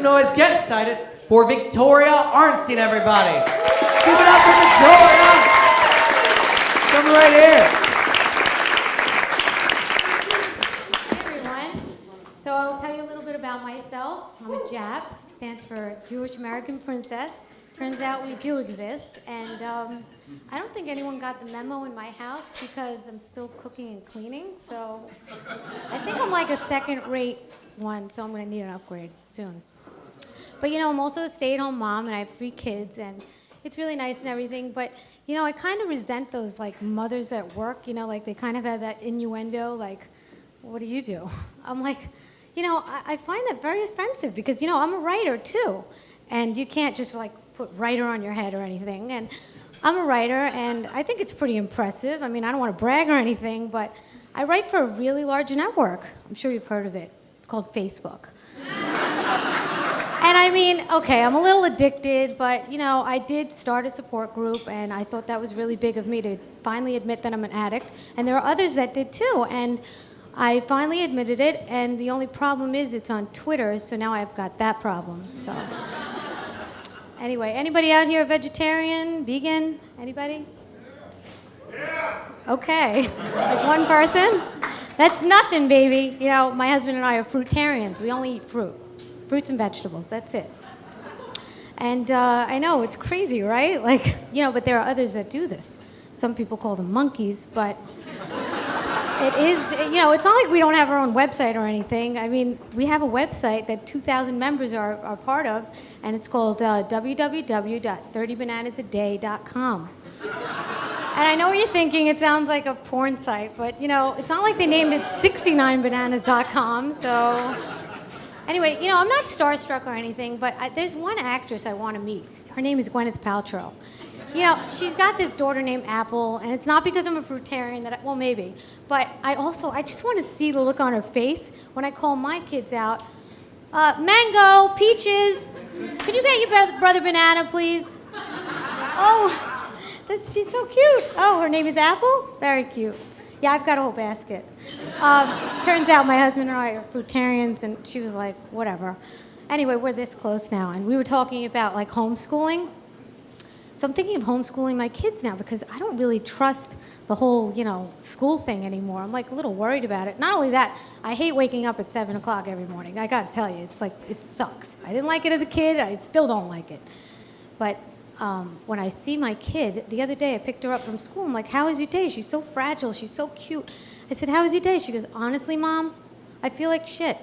some noise, get excited for Victoria Arnstein, everybody. Give it up for Victoria. Come right here. Hey everyone. So I'll tell you a little bit about myself. I'm a JAP, stands for Jewish American Princess. Turns out we do exist, and I don't think anyone got the memo in my house because I'm still cooking and cleaning, so I think I'm like a second-rate one, so I'm going to need an upgrade soon. But, you know, I'm also a stay-at-home mom, and I have 3 kids, and it's really nice and everything, but, you know, I kind of resent those, like, mothers at work, you know, like they kind of have that innuendo, like, what do you do? I'm like, you know, I find that very offensive because, you know, I'm a writer, too, and you can't just, like, put writer on your head or anything, and I'm a writer, and I think it's pretty impressive. I mean, I don't want to brag or anything, but I write for a really large network. I'm sure you've heard of it. It's called Facebook. And I mean, okay, I'm a little addicted, but, you know, I did start a support group, and I thought that was really big of me to finally admit that I'm an addict, and there are others that did too, and I finally admitted it, and the only problem is it's on Twitter, so now I've got that problem, so. Anyway, anybody out here vegetarian, vegan? Anybody? Yeah. Okay. Like one person? That's nothing, baby. You know, my husband and I are fruitarians. We only eat fruit. Fruits and vegetables, that's it. And I know, it's crazy, right? Like, you know, but there are others that do this. Some people call them monkeys, but it is, you know, it's not like we don't have our own website or anything. I mean, we have a website that 2,000 members are part of, and it's called www.30bananasaday.com. And I know what you're thinking, it sounds like a porn site, but, you know, it's not like they named it 69bananas.com, so. Anyway, you know, I'm not starstruck or anything, but there's one actress I want to meet. Her name is Gwyneth Paltrow. You know, she's got this daughter named Apple, and it's not because I'm a fruitarian that, well, maybe, but I just want to see the look on her face when I call my kids out. Mango, peaches, can you get your brother banana, please? Oh, she's so cute. Oh, her name is Apple? Very cute. Yeah, I've got a whole basket. Turns out my husband and I are fruitarians, and she was like, whatever. Anyway, we're this close now, and we were talking about, like, homeschooling. So I'm thinking of homeschooling my kids now because I don't really trust the whole, you know, school thing anymore. I'm like a little worried about it. Not only that, I hate waking up at 7 o'clock every morning. I gotta tell you, it's like, it sucks. I didn't like it as a kid, I still don't like it. But when I see my kid, the other day I picked her up from school, I'm like, how was your day? She's so fragile, she's so cute. I said, how was your day? She goes, honestly, Mom, I feel like shit.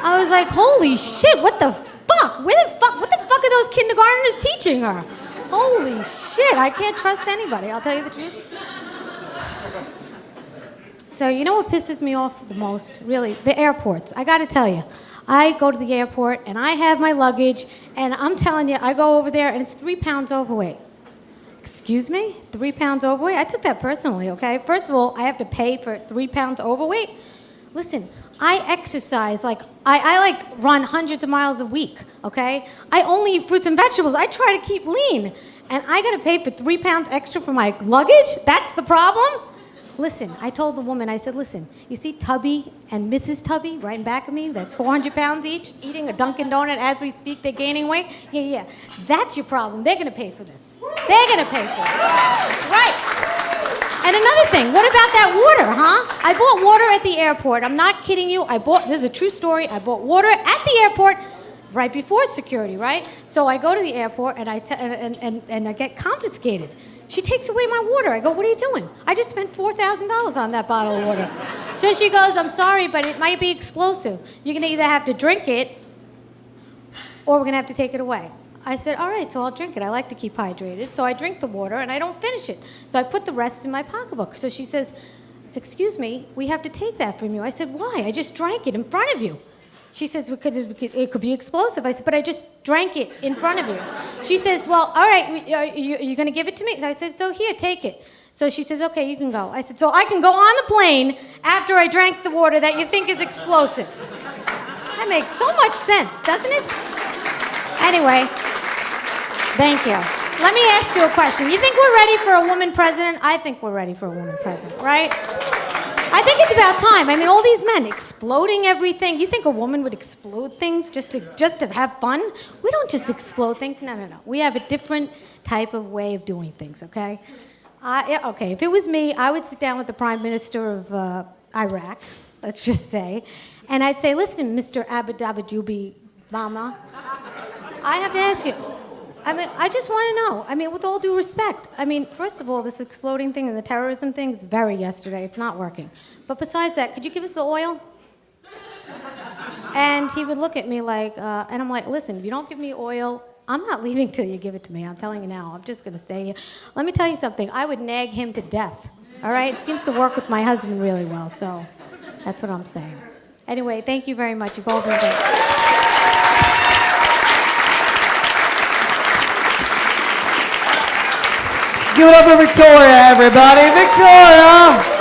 I was like, holy shit, what the fuck? What the fuck are those kindergartners teaching her? Holy shit, I can't trust anybody, I'll tell you the truth. So you know what pisses me off the most? Really, the airports. I gotta tell you, I go to the airport and I have my luggage, and I'm telling you, I go over there and it's 3 pounds overweight. Excuse me? 3 pounds overweight? I took that personally, okay? First of all, I have to pay for 3 pounds overweight? Listen, I exercise, like, I like run hundreds of miles a week, okay? I only eat fruits and vegetables. I try to keep lean. And I gotta pay for 3 pounds extra for my luggage? That's the problem? Listen, I told the woman, I said, listen, you see Tubby and Mrs. Tubby right in back of me? That's 400 pounds each, eating a Dunkin' Donut as we speak, they're gaining weight? Yeah. That's your problem. They're gonna pay for this. They're gonna pay for it. Right. And another thing, what about that water, huh? I bought water at the airport. I'm not kidding you. This is a true story. I bought water at the airport right before security, right? So I go to the airport and I get confiscated. She takes away my water. I go, what are you doing? I just spent $4,000 on that bottle of water. So she goes, I'm sorry, but it might be explosive. You're gonna either have to drink it or we're gonna have to take it away. I said, all right, so I'll drink it. I like to keep hydrated. So I drink the water and I don't finish it. So I put the rest in my pocketbook. So she says, excuse me, we have to take that from you. I said, why? I just drank it in front of you. She says, because it could be explosive. I said, but I just drank it in front of you. She says, well, all right, you're going to give it to me? So I said, so here, take it. So she says, okay, you can go. I said, so I can go on the plane after I drank the water that you think is explosive. That makes so much sense, doesn't it? Anyway, thank you. Let me ask you a question. You think we're ready for a woman president? I think we're ready for a woman president, right? I think it's about time. I mean, all these men exploding everything. You think a woman would explode things just to have fun? We don't just explode things. No. We have a different type of way of doing things, okay? Okay, if it was me, I would sit down with the Prime Minister of Iraq, let's just say, and I'd say, listen, Mr. Abadabajubi Bama, I have to ask you, I mean, I just want to know, I mean, with all due respect, I mean, first of all, this exploding thing and the terrorism thing, it's very yesterday, it's not working. But besides that, could you give us the oil? And he would look at me like, and I'm like, listen, if you don't give me oil, I'm not leaving till you give it to me. I'm telling you now. I'm just going to say, let me tell you something. I would nag him to death. All right? It seems to work with my husband really well, so that's what I'm saying. Anyway, thank you very much. You've all been great. Give it up for Victoria, everybody. Victoria!